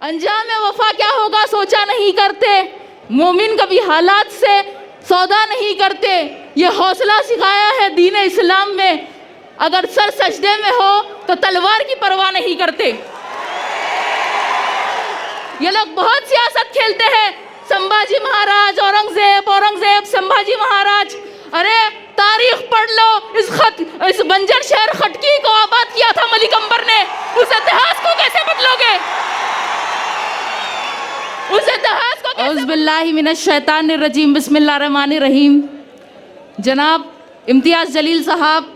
अंजाम वफा क्या होगा सोचा नहीं करते, मोमिन कभी हालात से सौदा नहीं करते। ये हौसला सिखाया है दीन इस्लाम में, अगर सर सजदे में हो तो तलवार की परवाह नहीं करते। ये लोग बहुत सियासत खेलते हैं, संभाजी महाराज, औरंगजेब, संभाजी महाराज। अरे तारीख पढ़ लो, इस बंजर शहर खटकी को आबाद किया था मलिक अंबर ने, उस इतिहास को कैसे बदलोगे? उस इतिहास को कैसे? औज़ुबिल्लाहि मिनश शैतानिर रजीम, बिस्मिल्लाहिर रहमानिर रहीम। जनाब इम्तियाज़ जलील साहब,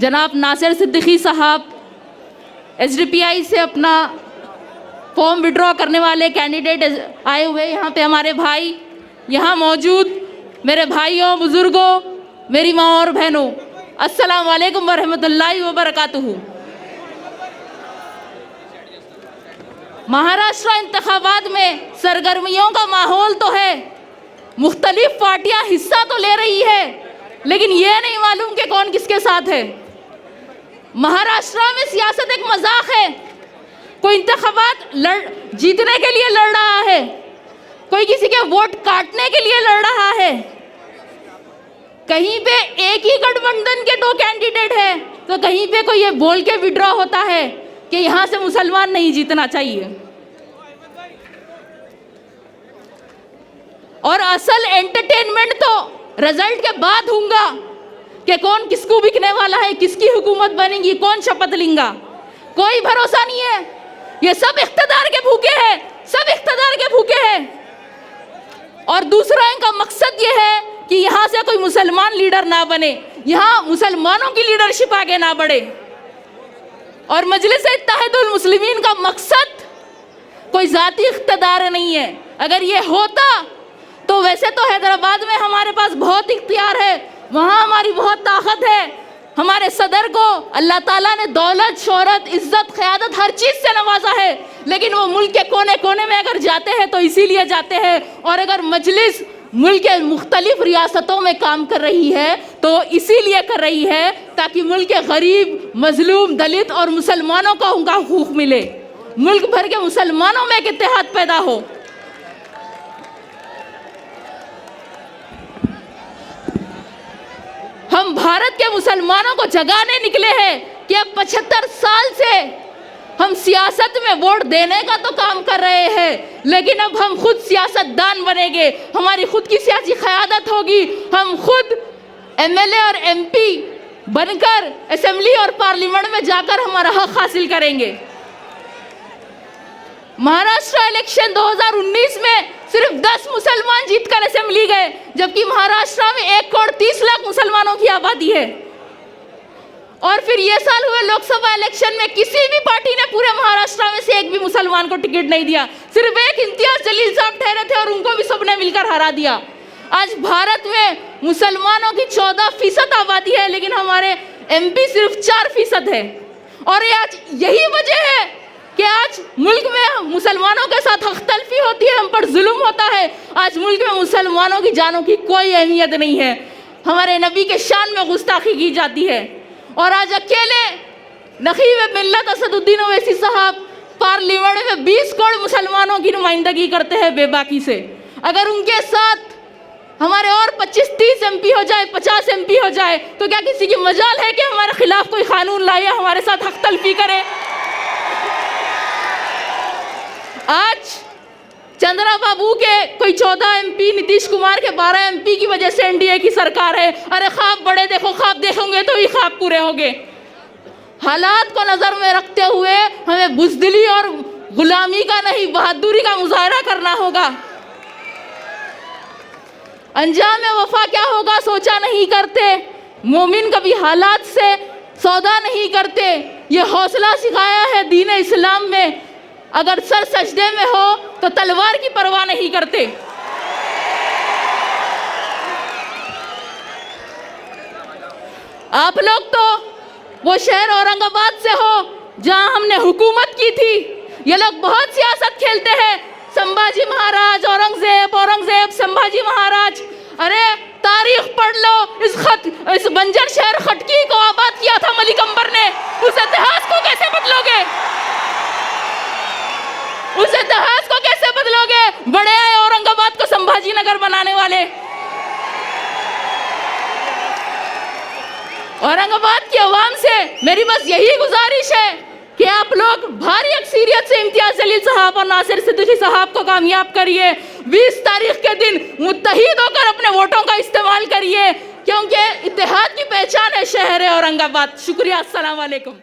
जनाब नासिर सिद्दीकी साहब, SDPI से अपना फॉर्म विड्रॉ करने वाले कैंडिडेट आए हुए यहाँ पे, हमारे भाई यहाँ मौजूद, मेरे भाइयों, बुजुर्गों, मेरी माँ और बहनों, अस्सलाम वालेकुम वरहमतुल्लाहि वबरकातुहू। महाराष्ट्र इंतखाबात में सरगर्मियों का माहौल तो है, मुख्तलिफ पार्टियां हिस्सा तो ले रही है, लेकिन ये नहीं मालूम कि कौन किसके साथ है। महाराष्ट्र में सियासत एक मजाक है, कोई इंतखाबात जीतने के लिए लड़ रहा है, कोई किसी के वोट काटने के लिए लड़ रहा है। कहीं पे एक ही गठबंधन के 2 कैंडिडेट है, तो कहीं पे कोई ये बोल के विड्रॉ होता है कि यहां से मुसलमान नहीं जीतना चाहिए। और असल एंटरटेनमेंट तो रिजल्ट के बाद होगा कि कौन किसको बिकने वाला है, किसकी हुकूमत बनेगी, कौन शपथ लेगा, कोई भरोसा नहीं है। ये सब इख्तिदार के भूखे हैं, सब इख्तिदार के भूखे हैं। और दूसरा इनका मकसद ये है कि यहाँ से कोई मुसलमान लीडर ना बने, यहाँ मुसलमानों की लीडरशिप आगे ना बढ़े। और मजलिस इत्तेहादुल मुस्लिमीन का मकसद कोई ज़ाती इख्तिदार नहीं है। अगर ये होता तो वैसे तो हैदराबाद में हमारे पास बहुत इख्तियार है, वहाँ हमारी बहुत ताकत है। हमारे सदर को अल्लाह ताला ने दौलत, शोहरत, इज्जत, क़यादत हर चीज़ से नवाजा है, लेकिन वो मुल्क के कोने कोने में अगर जाते हैं तो इसीलिए जाते हैं। और अगर मजलिस मुल्क के मुख्तलिफ रियासतों में काम कर रही है तो इसीलिए कर रही है ताकि मुल्क के गरीब, मजलूम, दलित और मुसलमानों को उनका हुकूक मिले, मुल्क भर के मुसलमानों में एक इत्तेहाद पैदा हो। हम भारत के मुसलमानों को जगाने निकले हैं कि अब 75 साल से हम सियासत में वोट देने का तो काम कर रहे हैं, लेकिन अब हम खुद सियासतदान बनेंगे, हमारी खुद की सियासी क़यादत होगी, हम खुद MLA और MP बनकर असेंबली और पार्लियामेंट में जाकर हमारा हक हासिल करेंगे। महाराष्ट्र इलेक्शन 2019 में सिर्फ 10 मुसलमान जीतकर असेंबली गए, जबकि महाराष्ट्र में 1 करोड़ 30 लाख मुसलमानों की आबादी है। और फिर ये साल हुए लोकसभा इलेक्शन में किसी भी पार्टी ने पूरे महाराष्ट्र में से एक भी मुसलमान को टिकट नहीं दिया, सिर्फ एक इम्तियाज जलील साहब ठहरे थे और उनको भी सबने मिलकर हरा दिया। आज भारत में मुसलमानों की 14% आबादी है, लेकिन हमारे MP सिर्फ 4% है। और ये आज यही वजह है कि आज मुल्क में मुसलमानों के साथ हख्तलफी होती है, हम पर जुल्म होता है। आज मुल्क में मुसलमानों की जानों की कोई अहमियत नहीं है, हमारे नबी के शान में गुस्ताखी की जाती है। और आज अकेले नखीब मिल्लत असदुद्दीन ओवैसी साहब पार्लियामेंट में 20 करोड़ मुसलमानों की नुमाइंदगी करते हैं बेबाकी से। अगर उनके साथ हमारे और 25-30 MP हो जाए, 50 MP हो जाए, तो क्या किसी की मजाल है कि हमारे खिलाफ कोई कानून लाए या हमारे साथ हख्तलफी करे? आज चंद्रा बाबू के कोई 14 MP, नीतीश कुमार के 12 MP की वजह से NDA की सरकार है। अरे ख्वाब बड़े देखो, ख्वाब देखोगे तो ही ख्वाब पूरे होंगे। हालात को नज़र में रखते हुए हमें बुज़दिली और गुलामी का नहीं, बहादुरी का मुजाहरा करना होगा। अंजाम वफा क्या होगा सोचा नहीं करते, मोमिन कभी हालात से सौदा नहीं करते। ये हौसला सिखाया है दीन इस्लाम में, अगर सर सजदे में हो तो तलवार की परवाह नहीं करते। आप लोग तो वो शहर औरंगाबाद से हो जहां हमने हुकूमत की थी। ये लोग बहुत सियासत खेलते हैं, संभाजी महाराज, औरंगजेब, संभाजी महाराज। अरे तारीख पढ़ लो, इस बंजर शहर खटकी को आबाद किया था मलिक अंबर ने, उस इतिहास को कैसे बदलोगे? उस इतिहास को कैसे बदलोगे? बड़े आए औरंगाबाद को संभाजी नगर बनाने वाले। औरंगाबाद की आवाम से मेरी बस यही गुजारिश है कि आप लोग भारी अक्सरियत से इम्तियाज जलील साहब और नासिर सिद्दीकी साहब को कामयाब करिए। 20 तारीख के दिन मुत्तहिद होकर अपने वोटों का इस्तेमाल करिए, क्योंकि इत्तेहाद की पहचान है शहर औरंगाबाद। शुक्रिया, अस्सलाम वालेकुम।